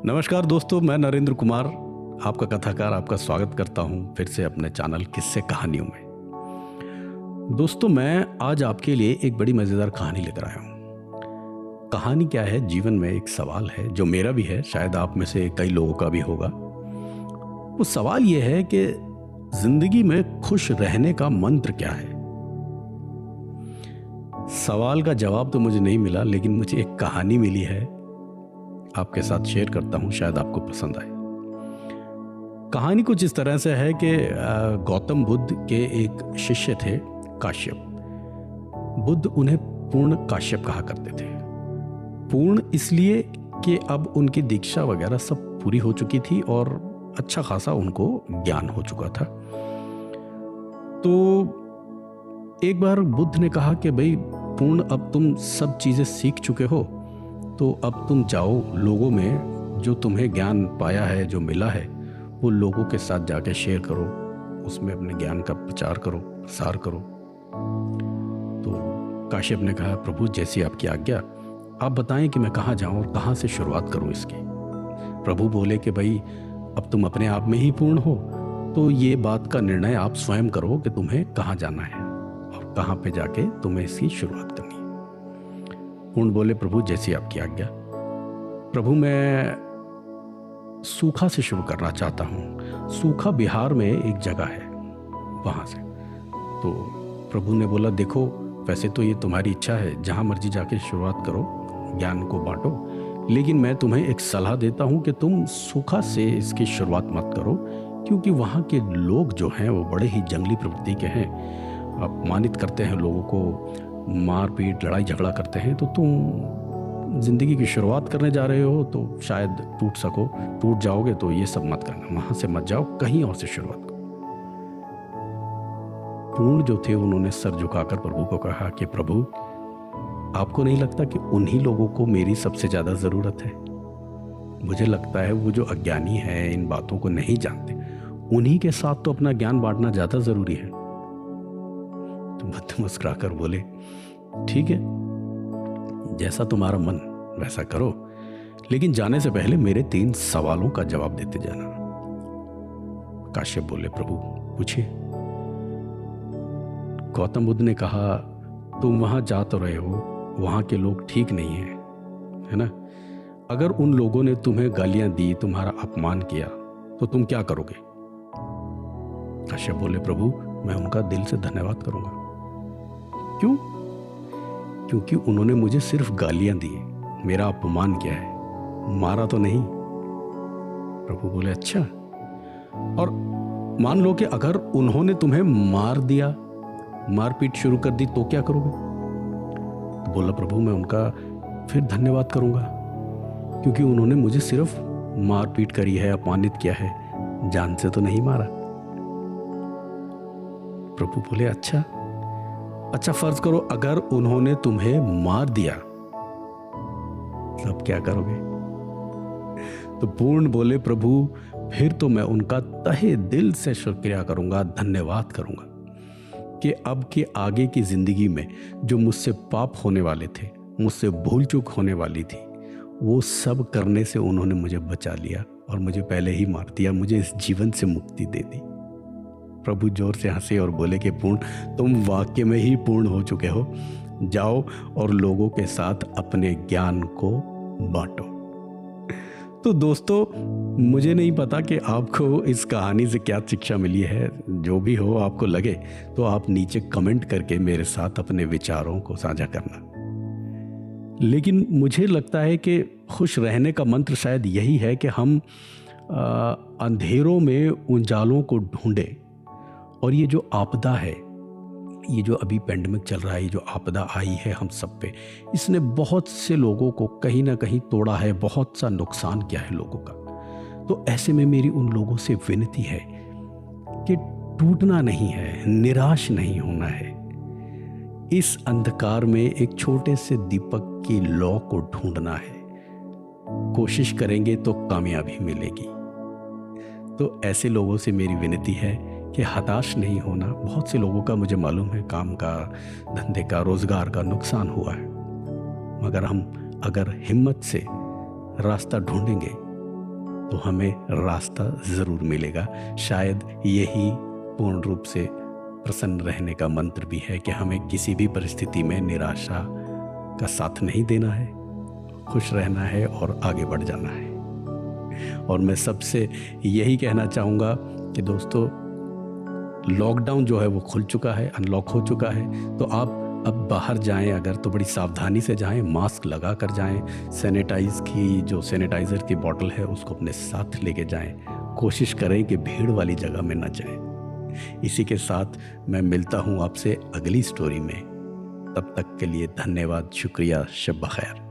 नमस्कार दोस्तों, मैं नरेंद्र कुमार आपका कथाकार आपका स्वागत करता हूं फिर से अपने चैनल किस्से कहानियों में। दोस्तों, मैं आज आपके लिए एक बड़ी मज़ेदार कहानी लेकर आया हूं। कहानी क्या है? जीवन में एक सवाल है जो मेरा भी है, शायद आप में से कई लोगों का भी होगा। वो सवाल ये है कि जिंदगी में खुश रहने का मंत्र क्या है? सवाल का जवाब तो मुझे नहीं मिला, लेकिन मुझे एक कहानी मिली है, आपके साथ शेयर करता हूं, शायद आपको पसंद आए। कहानी कुछ इस तरह से है कि गौतम बुद्ध के एक शिष्य थे, काश्यप। बुद्ध उन्हें पूर्ण काश्यप कहा करते थे। पूर्ण इसलिए कि अब उनकी दीक्षा वगैरह सब पूरी हो चुकी थी और अच्छा खासा उनको ज्ञान हो चुका था। तो एक बार बुद्ध ने कहा कि भाई पूर्ण, अब तुम सब चीजें सीख चुके हो, तो अब तुम जाओ, लोगों में जो तुम्हें ज्ञान पाया है, जो मिला है, वो लोगों के साथ जाके शेयर करो, उसमें अपने ज्ञान का प्रचार करो, प्रसार करो। तो काश्यप ने कहा, प्रभु जैसी आपकी आज्ञा, आप बताएं कि मैं कहाँ जाऊं और कहाँ से शुरुआत करूं इसकी। प्रभु बोले कि भाई अब तुम अपने आप में ही पूर्ण हो, तो ये बात का निर्णय आप स्वयं करो कि तुम्हें कहाँ जाना है और कहाँ पे जाके तुम्हें इसकी शुरुआत करनी है। पूर्ण बोले, प्रभु जैसी आपकी आज्ञा। प्रभु मैं सूखा से शुरू करना चाहता हूँ। सूखा बिहार में एक जगह है, वहाँ से। तो प्रभु ने बोला, देखो वैसे तो ये तुम्हारी इच्छा है, जहाँ मर्जी जाके शुरुआत करो, ज्ञान को बांटो, लेकिन मैं तुम्हें एक सलाह देता हूँ कि तुम सूखा से इसकी शुरुआत मत करो, क्योंकि वहाँ के लोग जो हैं वो बड़े ही जंगली प्रवृत्ति के हैं, अपमानित करते हैं लोगों को, मारपीट लड़ाई झगड़ा करते हैं। तो तुम जिंदगी की शुरुआत करने जा रहे हो तो शायद टूट जाओगे, तो ये सब मत करना, वहां से मत जाओ, कहीं और से शुरुआत करो। पूर्ण जो थे उन्होंने सर झुकाकर प्रभु को कहा कि प्रभु, आपको नहीं लगता कि उन्हीं लोगों को मेरी सबसे ज्यादा जरूरत है? मुझे लगता है वो जो अज्ञानी है, इन बातों को नहीं जानते, उन्हीं के साथ तो अपना ज्ञान बांटना ज्यादा जरूरी है। तो बुद्ध मुस्कुराकर बोले, ठीक है, जैसा तुम्हारा मन वैसा करो, लेकिन जाने से पहले मेरे 3 सवालों का जवाब देते जाना। काश्यप बोले, प्रभु पूछिए। गौतम बुद्ध ने कहा, तुम वहां जा तो रहे हो, वहां के लोग ठीक नहीं हैं, है ना? अगर उन लोगों ने तुम्हें गालियां दी, तुम्हारा अपमान किया, तो तुम क्या करोगे? काश्यप बोले, प्रभु मैं उनका दिल से धन्यवाद करूंगा। क्यों? क्योंकि उन्होंने मुझे सिर्फ गालियां दी, मेरा अपमान किया है, मारा तो नहीं। प्रभु बोले, अच्छा, और मान लो कि अगर उन्होंने तुम्हें मार दिया, मारपीट शुरू कर दी, तो क्या करोगे? तो बोला, प्रभु मैं उनका फिर धन्यवाद करूंगा, क्योंकि उन्होंने मुझे सिर्फ मारपीट करी है, अपमानित किया है, जान से तो नहीं मारा। प्रभु बोले, अच्छा फर्ज करो अगर उन्होंने तुम्हें मार दिया, तब क्या करोगे? तो पूर्ण बोले, प्रभु फिर तो मैं उनका तहे दिल से शुक्रिया करूंगा, धन्यवाद करूंगा कि अब के आगे की जिंदगी में जो मुझसे पाप होने वाले थे, मुझसे भूल चूक होने वाली थी, वो सब करने से उन्होंने मुझे बचा लिया और मुझे पहले ही मार दिया, मुझे इस जीवन से मुक्ति दे दी। प्रभु जोर से हंसे और बोले कि पूर्ण, तुम वाकई में ही पूर्ण हो चुके हो, जाओ और लोगों के साथ अपने ज्ञान को बांटो। तो दोस्तों, मुझे नहीं पता कि आपको इस कहानी से क्या शिक्षा मिली है। जो भी हो आपको लगे तो आप नीचे कमेंट करके मेरे साथ अपने विचारों को साझा करना। लेकिन मुझे लगता है कि खुश रहने का मंत्र शायद यही है कि हम अंधेरों में उजालों को ढूंढें। और ये जो आपदा है, ये जो अभी पेंडेमिक चल रहा है, ये जो आपदा आई है हम सब पे, इसने बहुत से लोगों को कहीं ना कहीं तोड़ा है, बहुत सा नुकसान किया है लोगों का। तो ऐसे में मेरी उन लोगों से विनती है कि टूटना नहीं है, निराश नहीं होना है। इस अंधकार में एक छोटे से दीपक की लौ को ढूंढना है। कोशिश करेंगे तो कामयाबी मिलेगी। तो ऐसे लोगों से मेरी विनती है कि हताश नहीं होना। बहुत से लोगों का मुझे मालूम है काम का, धंधे का, रोजगार का नुकसान हुआ है, मगर हम अगर हिम्मत से रास्ता ढूंढेंगे तो हमें रास्ता ज़रूर मिलेगा। शायद यही पूर्ण रूप से प्रसन्न रहने का मंत्र भी है कि हमें किसी भी परिस्थिति में निराशा का साथ नहीं देना है, खुश रहना है और आगे बढ़ जाना है। और मैं सबसे यही कहना चाहूँगा कि दोस्तों, लॉकडाउन जो है वो खुल चुका है, अनलॉक हो चुका है, तो आप अब बाहर जाएं अगर तो बड़ी सावधानी से जाएं, मास्क लगा कर जाएं, सैनिटाइज़र की बोतल है उसको अपने साथ लेके जाएं, कोशिश करें कि भीड़ वाली जगह में ना जाएं। इसी के साथ मैं मिलता हूं आपसे अगली स्टोरी में। तब तक के लिए धन्यवाद, शुक्रिया, शब बखैर।